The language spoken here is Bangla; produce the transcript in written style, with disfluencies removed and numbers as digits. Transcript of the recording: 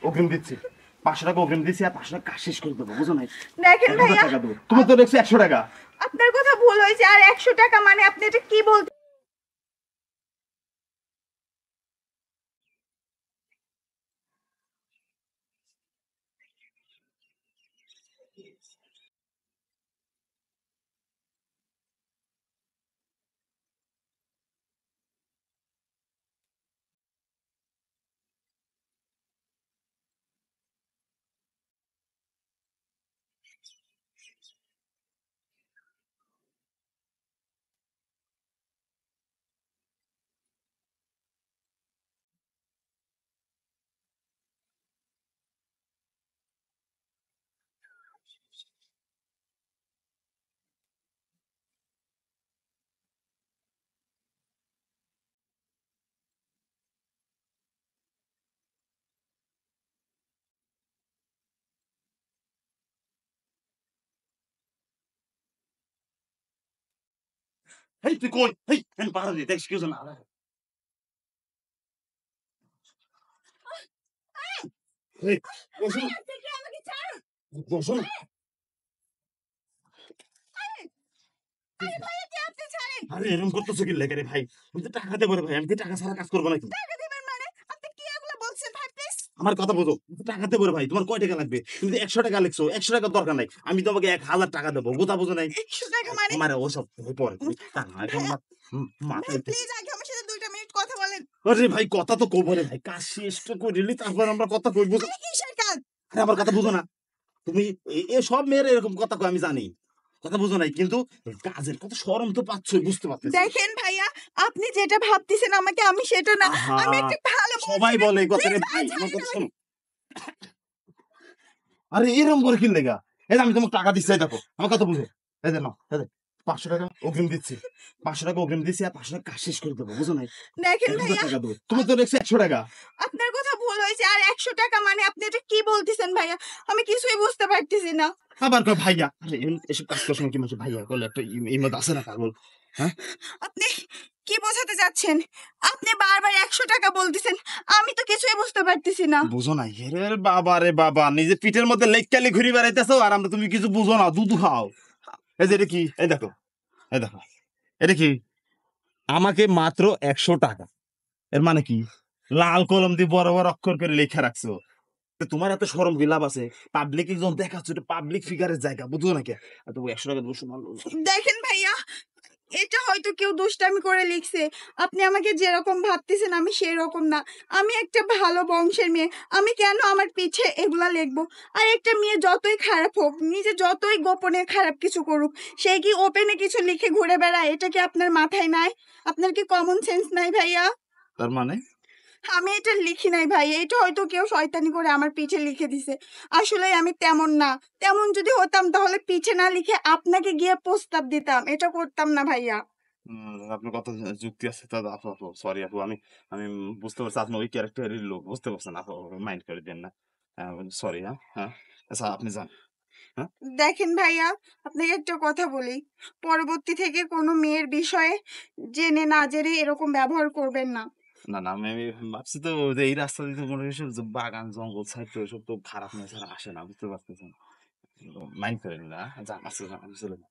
অগ্রিম দিচ্ছি, 500 টাকা অগ্রিম দিচ্ছি, আর 500 টাকা কাজ শেষ করে দেবো, বুঝো নাই? দেখেন 1000 ভাইয়া, টাকা দেবো, তুমি তো দেখছো 100 টাকা। আপনার কথা ভুল হয়েছে। আর 100 টাকা মানে আপনি এটা কি বলতে? হেই তুই কই? হেই আমি পাড়া দিতে এক্সকিউজ না। হেই বসুন, আপনি কি আমাকে ছাড়ুন? বসুন। আরে ভাইয়া, কি আপনি ছাড়েন? আরে এরকম করতেছো কি লেগে রে ভাই? আমি তো টাকা দেবো রে ভাই, আমি কি টাকা ছাড়া কাজ করবো নাকি? টাকা দিবেন মানে? আপনি কি এগুলো বলছেন ভাই, প্লিজ? আমার কথা বোঝো, আমি তো টাকা দেবো রে ভাই। তোমার কয় টাকা লাগবে? তুমি তো 100 টাকা লিখছো, 100 টাকার দরকার নাই, আমি তোমাকে 1000 টাকা দেবো, কথা বোঝো নাই? 100 টাকা মানে? আমার ওসব পরে তুমি টাকা এখন ভাইয়া, মাথায়। ভাইয়া প্লিজ আগে আমার সাথে 2টা মিনিট কথা বলেন। আরে ভাই কথা তো কব রে ভাই, কাজ শেষ তো করিলি তারপর আমরা কথা কই, বুঝো? আরে কিসের কাজ? আরে আমার কথা বুঝো না তুমি? সব মেয়ের এরকম কথা কয় আমি জানি, কথা বুঝো নাই, কিন্তু কাজের কথা শরম তো পাচ্ছই, বুঝতে পারতেছি। দেখেন ভাইয়া, আপনি যেটা ভাবতেছেন আমাকে, আমি সেটা না। আহা, আমি একটা ভালো সবাই বংশের মেয়ে। বলে এই কথা প্লিজ রে ভাইয়া ভাই, আমার ছাড়েন কথা আমাকে। শোনো। আরে এরকম করে কি লেগা? এই যে আমি তোমাকে টাকা দিচ্ছি, এই দেখো আমার কথা বুঝো। এই যে নাও, এই যে 500 টাকা অগ্রিম দিচ্ছি, 500 টাকা অগ্রিম দিচ্ছি, আর 500 টাকা কাজ শেষ করে দেবো, বুঝো নাই? দেখেন 1000 ভাইয়া, টাকা দেবো, তুমি তো দেখছো 100 টাকা। আপনার কথা ভুল হয়েছে। আর 100 টাকা মানে আপনি এটা কি বলতেছেন ভাইয়া? আমি কিছুই বুঝতে পারতেছি না। আবার কয় ভাইয়া। আরে এসব কাজ করার সময় কি মানুষ ভাইয়া বলে একটা ইমত আছে না পাগল? হ্যাঁ, আপনি কি বোঝাতে চাচ্ছেন? আপনি বারবার 100 টাকা বলতেছেন, আমি তো কিছুই বুঝতে পারতেছি না। বুঝো না? রে বাবা রে বাবা, নিজে পিঠের মধ্যে লেককালি ঘুরি বেড়াইতেছো, আর আমরা তুমি কিছু বুঝো না, দুধ খাও। এই যে এটা কি, এই দেখো, এই দেখো, এটা কি? আমাকে মাত্র 100 টাকা, এর মানে কি? লাল কলম দিয়ে বড় বড় অক্ষর করে লেখা রাখছো। তো তোমার এত শরম কি লাভ আছে? পাবলিক একজন দেখাচ্ছ, এটা পাবলিক ফিগারের জায়গা, বুঝো না কে? আর তুমি 100 টাকা দেবো শোনা। দেখেন ভাইয়া, এটা হয়তো কেউ দুষ্টামি করে লিখছে। আপনি আমাকে যেরকম ভাবতেছেন আমি সেরকম না। আমি একটা ভালো বংশের মেয়ে। আমি কেন আমার পিছে এগুলা লিখবো? আর একটা মেয়ে যতই খারাপ হোক, নিজে যতই গোপনে খারাপ কিছু করুক, সে কি ওপেনে কিছু লিখে ঘুরে বেড়ায়? এটা কি আপনার মাথায় নাই? আপনার কি কমন সেন্স নাই ভাইয়া? তার মানে? আমি এটা লিখি নাই ভাই। এটা হয়তো কেউ শয়তানি করে আমার পিঠে লিখে দিছে। আসলে আমি তেমন না। তেমন যদি হতাম তাহলে পিঠে না লিখে আপনাকে গিয়ে প্রস্তাব দিতাম। এটা করতাম না ভাইয়া। আপনার কথা যুক্তি আছে দাদা। আপু আপু সরি আপু, আমি আমি বুঝতে পারছি আপনার ওই ক্যারেক্টারের লোক, বুঝতে পারছেন আপু, মাইন্ড করে দেন না। সরি। হ্যাঁ হ্যাঁ, আচ্ছা আপনি যান। হ্যাঁ, দেখেন ভাইয়া, আপনাকে একটা কথা বলি। পরবর্তী থেকে কোনো মেয়ের বিষয়ে জেনে না জেনে এরকম ব্যবহার করবেন না। না না, আমি ভাবছি তো যে এই রাস্তা দিয়ে তো মনে হয় যে বাগান জঙ্গল সাইড, তো এসব তো খারাপ মেয়ে ছাড়া আসে না, বুঝতে পারতেছেন? মাইন্ড করেন না, যান, আচ্ছা যান, আমি চলে যান।